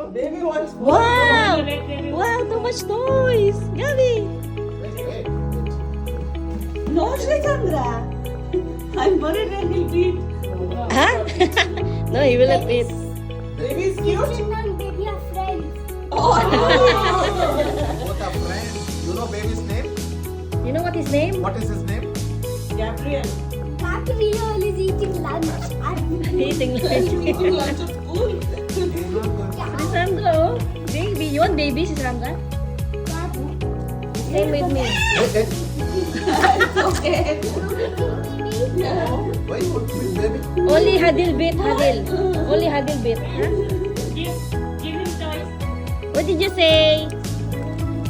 Baby wants Wow! Wow, too much toys! Gabi! No, Shrikandra. I'm worried when he'll beat. Huh? No, he will not eat. Baby is cute. Baby are friends. Oh, Both are friends. You know baby's name? You know what his name? What is his name? Gabriel. Gabriel is eating lunch. Eating lunch. Eating lunch at school. He's not going to. Sandra, oh. Baby. You want baby, si Sandra? Stay with me. Hey, It's okay. Yeah. why you want to eat baby? Only Hadil bit, Hadil. Only Hadil bit. Huh? Give him toys. What did you say?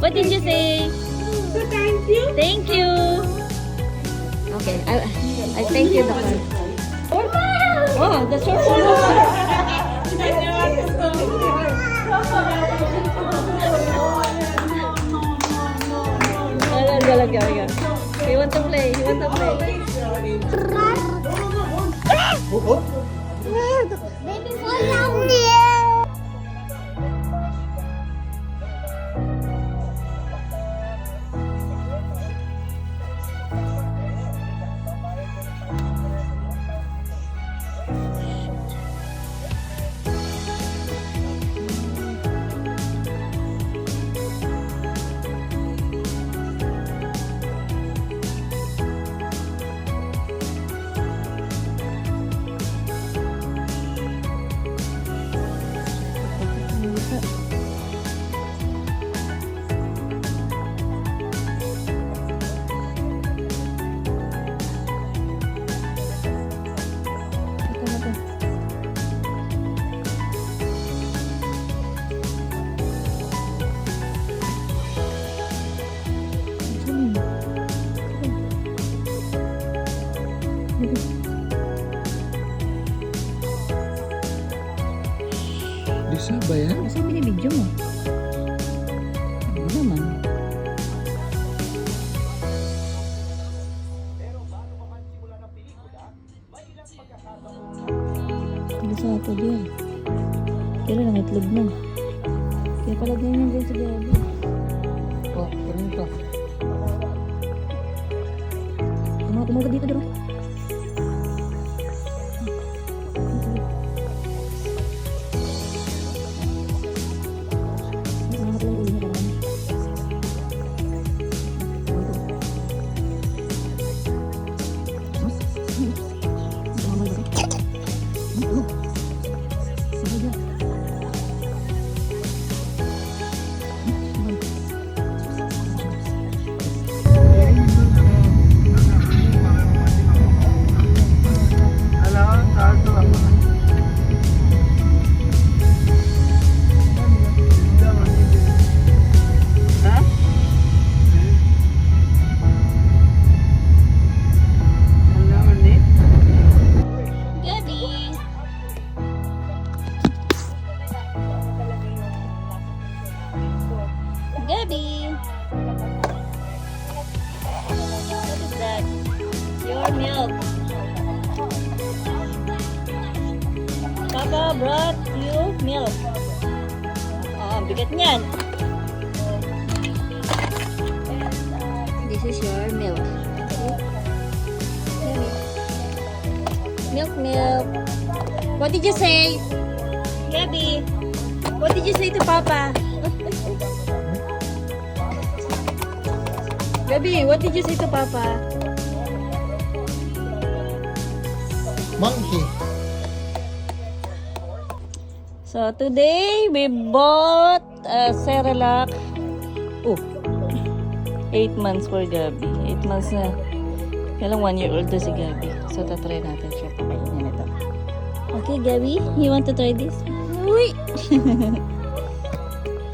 What did you say? So thank you. Thank you. Okay, I thank you, Doctor. Oh, the short He want to play. He want to play. Oh, Baby, fall down there. bisa ba yan? Masa binibidyo mo? Ano naman? Bisa ako din. Kaya lang itlog na. Kaya pala ganyan din sa gabi. Oh, ganun ka. Tumaga dito dito. Gabi! What is that? Your milk. Papa brought you milk. Oh, bigat niyan. This is your milk. Milk, milk. What did you say? Gabi, what did you say to Papa? Gabi, what did you say to Papa? Monkey. So today we bought a cerelac. Oh, 8 months for Gabi. 8 months na. Kailang 1 year old na si Gabi. So tatry natin siya pakainin ito. Okay, Gabi, you want to try this? Uy!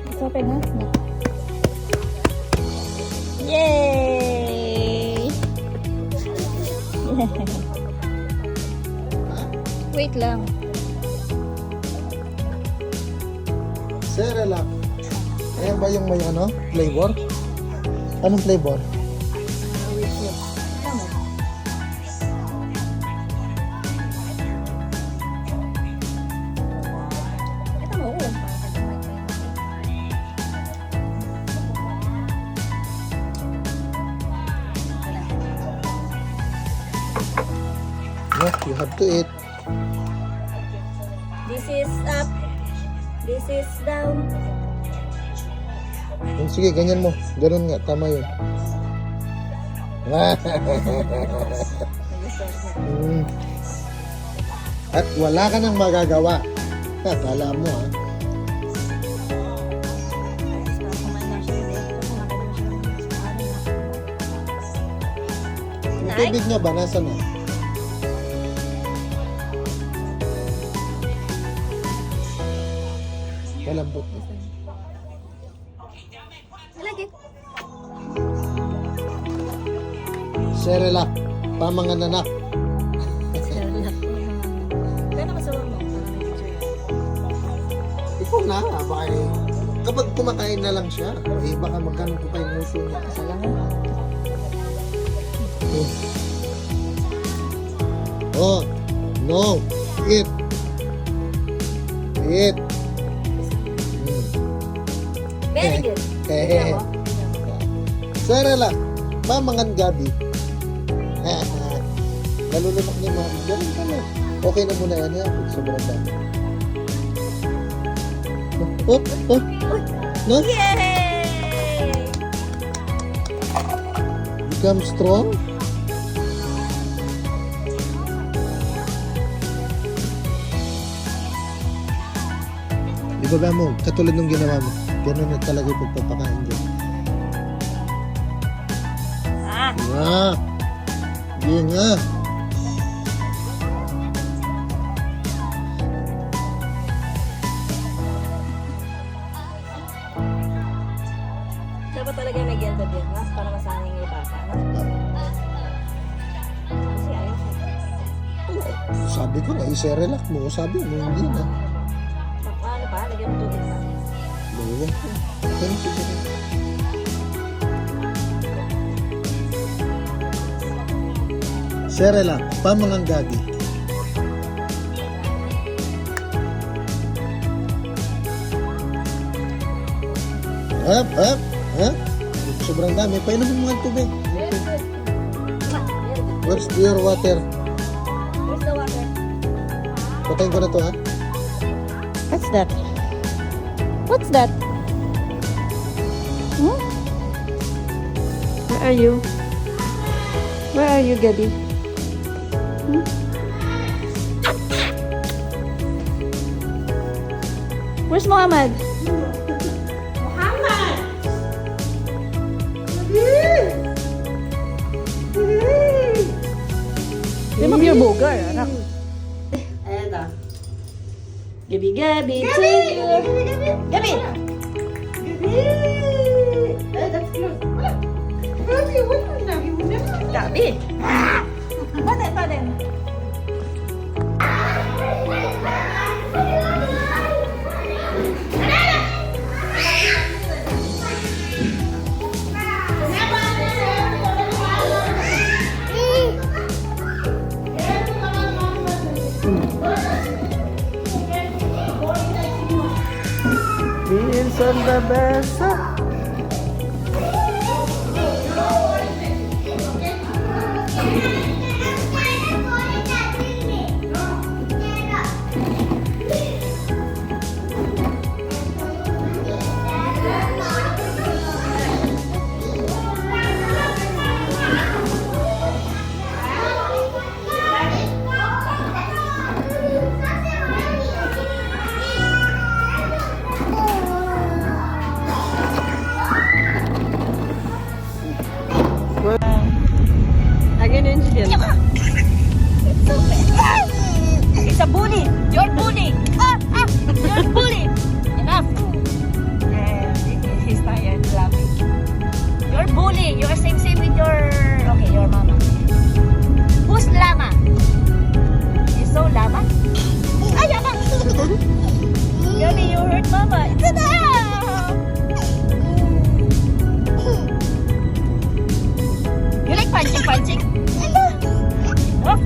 Let's open ha. Yay! Wait lang. Cerelac. Ayan ba yung may ano? Flavor? Anong flavor? Ito mo. You have to eat. This is up. This is down. Sige, ganyan mo. Ganun nga, tama yun. At wala ka nang magagawa. Kala mo ha. Yung tubig niya ba? Nasa na? Malambot na. Cerelac, pamanganak. Ikaw na, baka kapag kumakain na lang siya, baka magkano ko pa yung muso niya. Oh, no, eat. Eat. Very good. Cerelac, pamangan gabi. Nalulunok niya mga. Ganun ka na. Okay na muna yan. Sobrang dami. Oh. No? Yay! Become strong. Ibaba mo. Katulad nung ginawa mo. Ganun na talaga yung pagpapakain dyan. Nga. Hindi nga. Dapat talaga may ganda din, mas para masanay yung bata. Kasi ayos. Sabi ko na, i-cerelac mo. Sabi mo, hindi na. Ano pa? Lagyan mo tubig pa. Bawa. Ganun siguro. Cerelac, pamangang gagi. Up. Ha? Sobrang dami. Painumin mo ang tubig. Where's your water? Where's the water? Patayin ko na to ha. What's that? What's that? Hmm? Where are you? Where are you, Gabi? Hmm? Where's Muhammad? Di mo your burger, anak. Ayan na. Gabi, Gabi, to you. Gabi! That's close. Rosie, what are you lagi mo na? Gabi! Paden. Minsan the best. Again, Angel. It's a bully. You're bully. You're bully. Enough. He's tired laughing. You're bully. You're same with your. Okay, your mama. Who's llama? You so llama? Ay, llama. Gabi, you hurt mama. It's enough. You like punching? Enough.